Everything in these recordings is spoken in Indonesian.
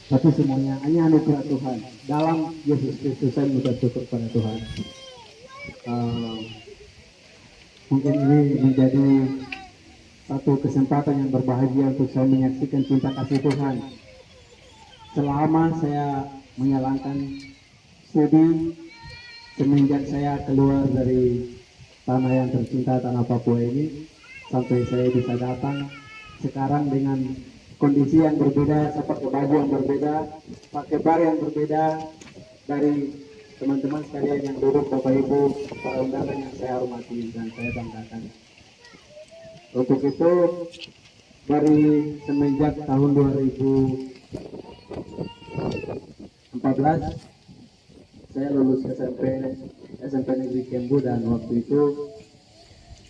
tapi semuanya hanya anugerah Tuhan. Dalam Yesus Kristus saya mengucap syukur pada Tuhan. Eh, Mungkin ini menjadi satu kesempatan yang berbahagia untuk saya menyaksikan cinta kasih Tuhan. Selama saya menjalankan studi semenjak saya keluar dari tanah yang tercinta, tanah Papua ini, sampai saya bisa datang sekarang dengan kondisi yang berbeda, seperti baju yang berbeda, pakai bar yang berbeda dari teman-teman sekalian yang duduk, Bapak Ibu, para undangan yang saya hormati dan saya banggakan. Untuk itu, dari semenjak tahun 2014 saya lulus SMP Negeri Kembu, dan waktu itu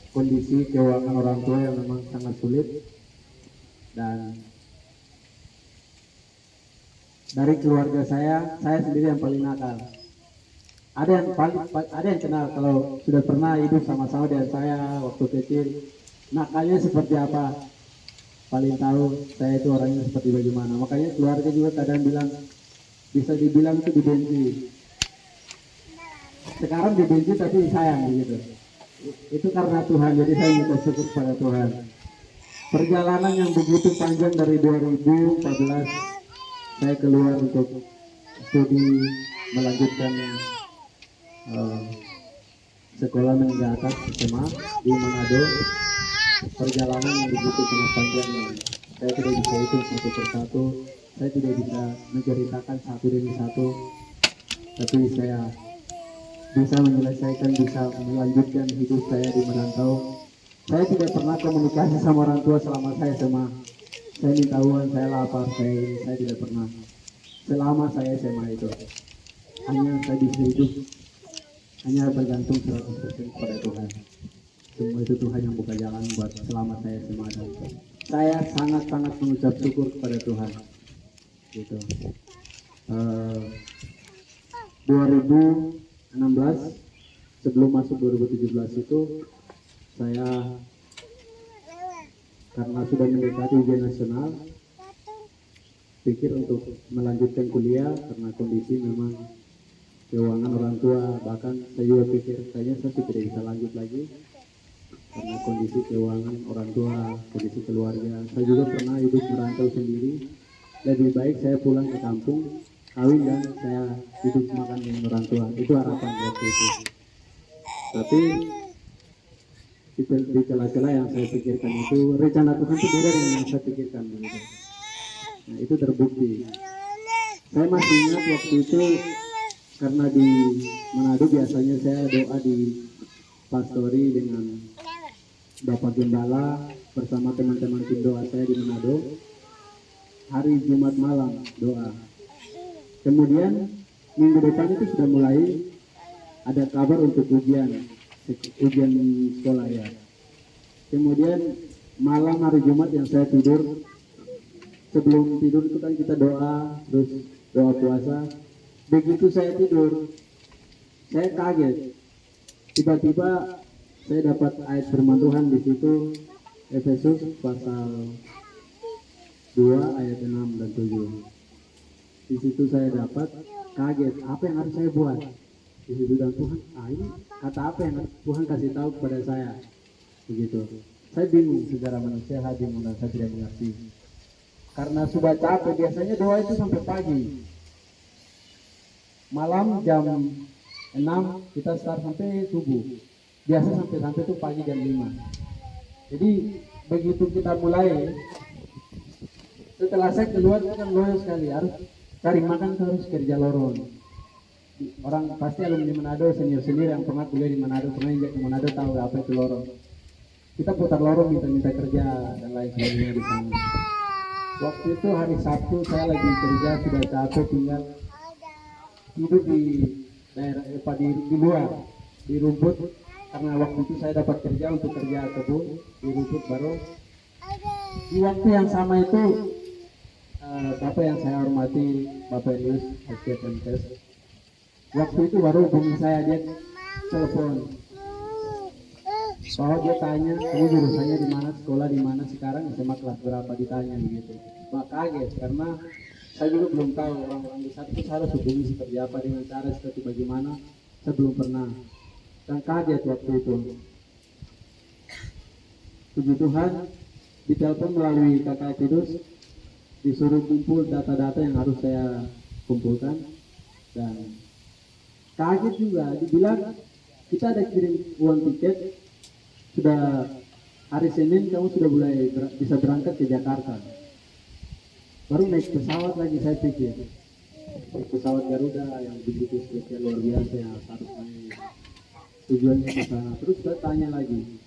kondisi keuangan orang tua yang memang sangat sulit, dan dari keluarga saya sendiri yang paling nakal. Ada yang kenal kalau sudah pernah hidup sama-sama dengan saya waktu kecil, nakalnya seperti apa, paling tahu saya itu orangnya seperti bagaimana. Makanya keluarga juga kadang bilang, bisa dibilang itu dibenci. Sekarang dibenci tapi sayang begitu. Itu karena Tuhan, jadi saya minta syukur pada Tuhan. Perjalanan yang begitu panjang dari 2014 saya keluar untuk studi, melanjutkan sekolah menengah atas SMA di Manado. Perjalanan yang begitu sangat panjang, saya tidak bisa hitung satu persatu, saya tidak bisa menceritakan satu demi satu, tapi saya bisa menyelesaikan, bisa melanjutkan hidup saya di merantau. Saya tidak pernah komunikasi sama orang tua selama saya SMA. Saya minta uang, saya lapar, saya tidak pernah. Selama saya SMA itu, hanya saya bisa hidup, hanya bergantung 100% kepada Tuhan. Semua itu Tuhan yang buka jalan buat selama saya SMA, dan saya sangat-sangat mengucap syukur kepada Tuhan. Gitu. 2016 sebelum masuk 2017 itu saya, karena sudah mendekati ujian nasional, pikir untuk melanjutkan kuliah karena kondisi memang keuangan orang tua. Bahkan saya juga pikir kayaknya saya tidak bisa lanjut lagi karena kondisi keuangan orang tua, kondisi keluarga. Saya juga pernah hidup merantau sendiri. Lebih baik saya pulang ke kampung, kawin, dan saya hidup makan dengan orang tua. Itu harapan waktu itu. Tapi di celah-celah yang saya pikirkan itu, rencana Tuhan itu beda dengan yang saya pikirkan begitu. Nah, itu terbukti. Saya masih ingat waktu itu, karena di Manado biasanya saya doa di pastori dengan Bapak Gembala bersama teman-teman tim doa saya di Manado. Hari Jumat malam doa. Kemudian minggu depan itu sudah mulai ada kabar untuk ujian sekolah ya. Kemudian malam hari Jumat yang saya tidur, sebelum tidur itu kan kita doa, terus doa puasa. Begitu saya tidur, saya kaget. Tiba-tiba saya dapat ayat firman Tuhan di situ, Efesus pasal 2 ayat 6 dan 7. Di situ saya dapat kaget, apa yang harus saya buat? Di situ, dan Tuhan, ini kata apa yang Tuhan kasih tahu kepada saya? Begitu. Saya bingung secara manusia, bingung, dan saya tidak mengerti. Karena sudah capek, biasanya doa itu sampai pagi. Malam jam 6 kita start sampai subuh. Biasa sampai itu pagi jam 5. Jadi begitu kita mulai, setelah saya keluar itu kan loyo sekali, harus cari makan, harus kerja lorong. Orang pasti alumni Manado, senior yang pernah kuliah di Manado, pernah injak di Manado, tahu apa itu lorong. Kita putar lorong, minta kerja dan lain sebagainya di sana. Waktu itu hari Sabtu saya lagi kerja, sudah capek, tinggal hidup di daerah di luar, di rumput, karena waktu itu saya dapat kerja untuk kerja kebun di rumput baru. Di waktu yang sama itu Bapak yang saya hormati, Bapak Elius SKMTS, waktu itu baru hubungi saya, dia telepon bahwa dia tanya, kamu jurusannya di mana, sekolah di mana sekarang, SMA kelas berapa, ditanya begitu. Mak kaget karena Saya juga belum tahu orang-orang di sana itu harus hubungi seperti apa, dengan cara seperti bagaimana, saya belum pernah. Dan kaget waktu itu. Puji Tuhan, ditelepon melalui kakak Tidus, disuruh kumpul data-data yang harus saya kumpulkan, dan kaget juga, dibilang kita ada kirim uang tiket, sudah hari Senin kamu sudah mulai bisa berangkat ke Jakarta. Baru naik pesawat lagi, saya pikir naik pesawat Garuda yang begitu spesial luar biasa yang harus naik, tujuannya ke sana. Terus saya tanya lagi,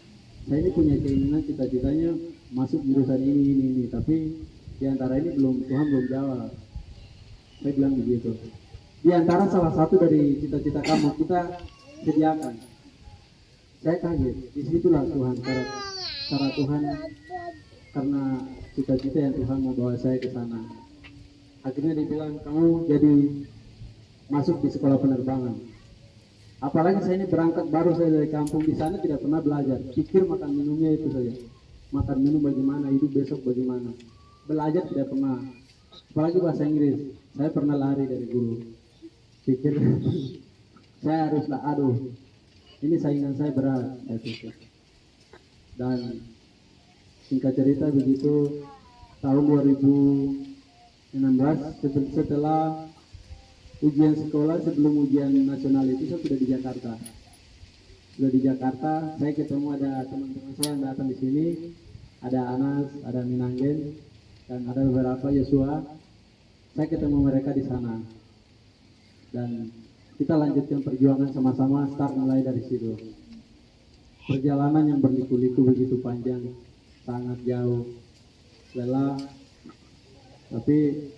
saya ini punya keinginan, cita-citanya masuk jurusan ini, tapi di antara ini Tuhan belum jawab. Saya bilang begitu. Di antara salah satu dari cita-cita kamu kita sediakan. Saya kaget. Disitulah Tuhan, cara Tuhan, karena cita-cita yang Tuhan mau bawa saya ke sana. Akhirnya dibilang kamu jadi masuk di sekolah penerbangan. Apalagi saya ini berangkat baru saya dari kampung, di sana tidak pernah belajar. Pikir makan minumnya itu saja. Makan minum bagaimana, hidup besok bagaimana. Belajar tidak pernah. Apalagi bahasa Inggris. Saya pernah lari dari guru. Pikir saya haruslah, aduh, ini saingan saya berat, saya pikir. Dan singkat cerita begitu, tahun 2016 setelah ujian sekolah, sebelum ujian nasional itu saya sudah di Jakarta. Saya ketemu ada teman-teman saya yang datang di sini, ada Anas, ada Minanggen, dan ada beberapa Yosua. Saya ketemu mereka di sana. Dan kita lanjutkan perjuangan sama-sama, start mulai dari situ. Perjalanan yang berliku-liku begitu panjang, sangat jauh, lelah, tapi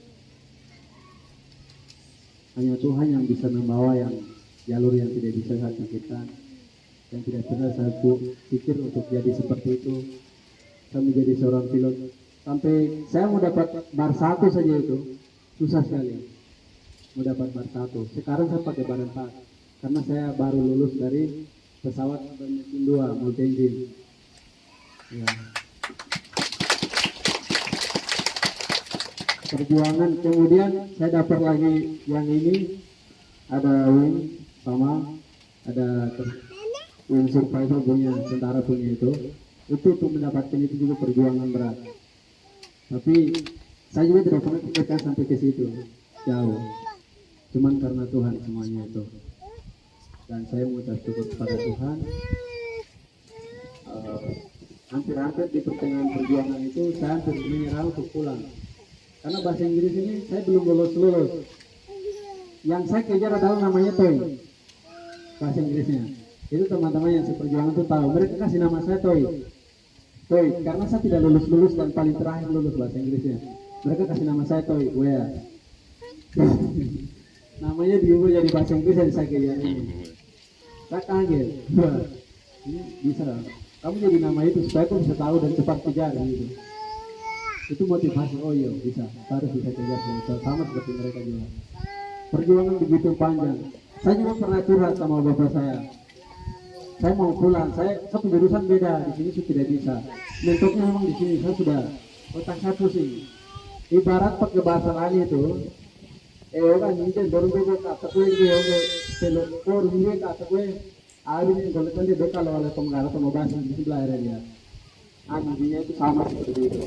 hanya Tuhan yang bisa membawa yang jalur yang tidak bisa saya pikirkan, yang tidak pernah saya pikir untuk jadi seperti itu. Saya menjadi seorang pilot, sampai saya mau dapat bar 1 saja itu susah sekali. Mau dapat bar 1. Sekarang saya pakai bar 4 karena saya baru lulus dari pesawat bermesin 2 multi engine. Ya. Perjuangan, kemudian saya dapat lagi yang ini, ada wing sama ada wing survivor punya, tentara punya itu untuk mendapatkan itu juga perjuangan berat. Tapi saya juga tidak pernah pikirkan sampai ke situ, jauh. Cuman karena Tuhan semuanya itu. Dan saya mengucap syukur kepada Tuhan. Hampir-hampir di pertengahan perjuangan itu saya hampir menyerah untuk pulang. Karena bahasa Inggris ini saya belum lulus. Yang saya kejar adalah namanya Toy. Bahasa Inggrisnya. Itu teman-teman yang seperjuangan itu tahu. Mereka kasih nama saya Toy. Toy, karena saya tidak lulus dan paling terakhir lulus bahasa Inggrisnya. Mereka kasih nama saya Toy. Wea. Namanya diubah jadi bahasa Inggris dan saya kejar ini. Saya kaget. Ini bisa. Kamu jadi nama itu supaya aku bisa tahu dan cepat kejar gitu. Itu motivasi. Oh iya bisa, harus bisa kejar sama seperti mereka juga. Perjuangan begitu panjang. Saya juga pernah curhat sama bapak saya. Saya mau pulang, saya penjurusan beda, di sini sudah tidak bisa. Mentoknya memang di sini saya sudah otak saya pusing. Ibarat pakai bahasa lain itu, orang ini baru kata gue gitu, telur ini kata gue, hari ini kalau dia bekal oleh pengarah atau bahasa di sebelah dia. Anjingnya itu sama seperti itu.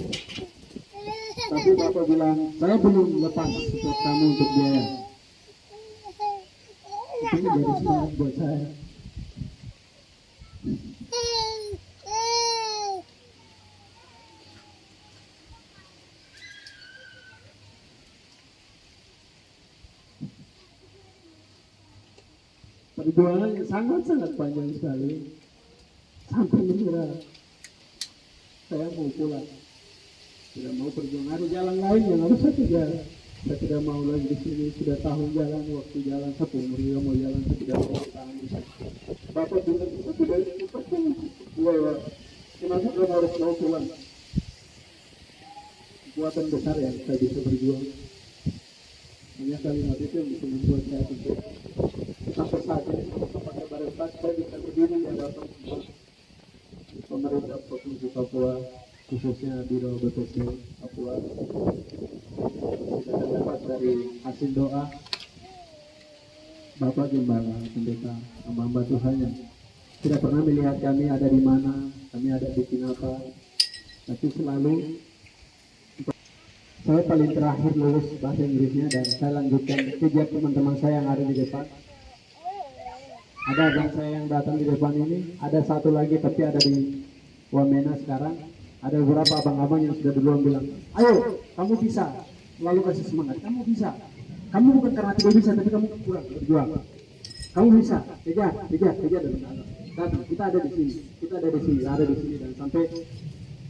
Tapi bapak bilang, saya belum lepas support kamu untuk biaya. Itu jadi semangat buat saya. Perjuangan yang sangat-sangat panjang sekali, sampai menyerah. Saya mau pulang, tidak mau perjuangan. Ada jalan lain yang harus saya kejar. Saya tidak mau lagi di sini. Sudah tahun jalan, waktu jalan, saya umur juga mau jalan, saya tidak mau tahan di sini. Bapak bilang, saya sudah cepat gue, kenapa kamu harus mau pulang? Kekuatan besar yang saya bisa berjuang. Hanya kalimat itu yang bisa membuat saya untuk sampai saat ini, pakai barang tas, saya bisa berdiri di hadapan pemerintah Provinsi Papua, khususnya Biro BPC Papua. Tidak dapat dari hasil doa Bapak Gembala, pendeta, hamba-hamba Tuhan yang tidak pernah melihat kami ada di mana, kami ada bikin apa, tapi selalu saya paling terakhir lulus bahasa Inggrisnya dan saya lanjutkan kejar teman-teman saya yang ada di depan. Ada abang saya yang datang di depan ini, ada satu lagi tapi ada di Wamena sekarang. Ada beberapa abang-abang yang sudah duluan bilang, ayo kamu bisa, lalu kasih semangat, kamu bisa. Kamu bukan karena tidak bisa, tapi kamu kurang berjuang. Kamu bisa, kejar dan datang. Kita ada di sini, ada di sini dan sampai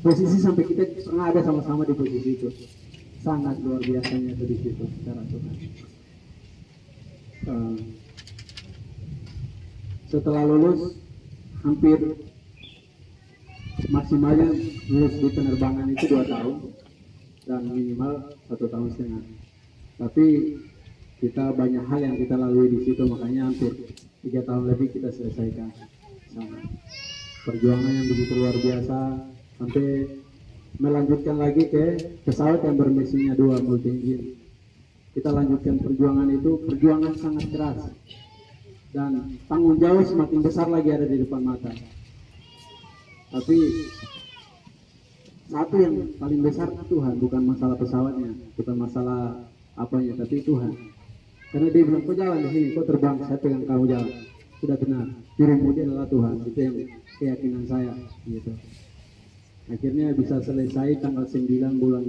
posisi sampai kita pernah ada sama-sama di posisi itu. Sangat luar biasanya itu di situ secara Tuhan. Setelah lulus hampir maksimalnya lulus di penerbangan itu 2 tahun dan minimal 1,5 tahun. Tapi kita banyak hal yang kita lalui di situ, makanya hampir 3 tahun lebih kita selesaikan sama perjuangan yang begitu luar biasa sampai melanjutkan lagi ke pesawat yang bermesinnya 2 multi engine. Kita lanjutkan perjuangan itu, perjuangan sangat keras dan tanggung jawab semakin besar lagi ada di depan mata. Tapi satu yang paling besar Tuhan, bukan masalah pesawatnya, bukan masalah apanya, tapi Tuhan. Karena dia bilang, kau jalan di sini, kau terbang, saya pegang kamu jalan. Sudah benar, dirimu dia adalah Tuhan. Itu yang keyakinan saya, gitu. Akhirnya bisa selesai tanggal 9 bulan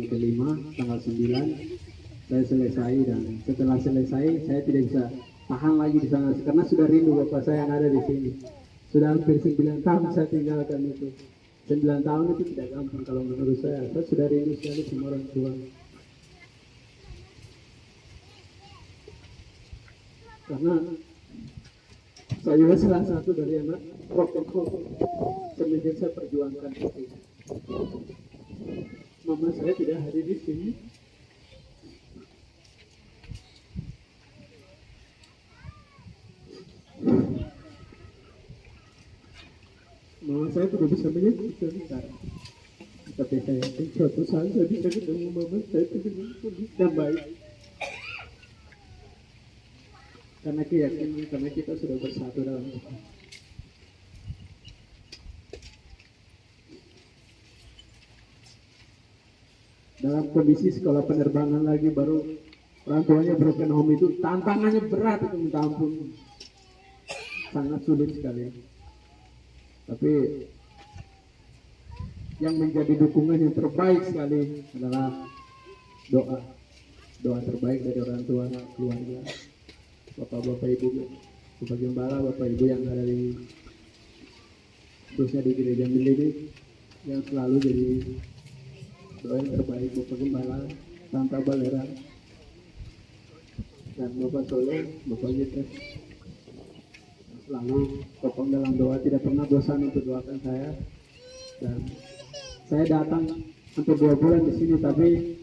kelima, tanggal 9 saya selesai, dan setelah selesai saya tidak bisa tahan lagi di sana karena sudah rindu bapak saya yang ada di sini. Sudah hampir 9 tahun saya tinggalkan itu. 9 tahun itu tidak gampang kalau menurut saya. Saya sudah rindu sekali sama orang tua. Karena saya juga salah satu dari anak protokol semenjak saya perjuangkan itu. Mama saya tidak hadir di sini. Mama saya tidak bisa menyebutkan sekarang. Tapi saya yakin suatu saat saya bisa ketemu mama saya dengan kondisi yang baik. Karena keyakinan, karena kita sudah bersatu dalam Tuhan. Dalam kondisi sekolah penerbangan lagi, baru orang tuanya broken home itu tantangannya berat itu, minta ampun, sangat sulit sekali. Tapi yang menjadi dukungan yang terbaik sekali adalah doa terbaik dari orang tua, keluarga, bapak-bapak ibu, Bapak Gembala, bapak ibu yang ada di khususnya di gereja Milidik yang selalu jadi doa yang terbaik. Bapak Gembala, Tante Balera, dan Bapak Soleh, Bapak Yetres selalu topang dalam doa, tidak pernah bosan untuk doakan saya. Dan saya datang hampir 2 bulan di sini, tapi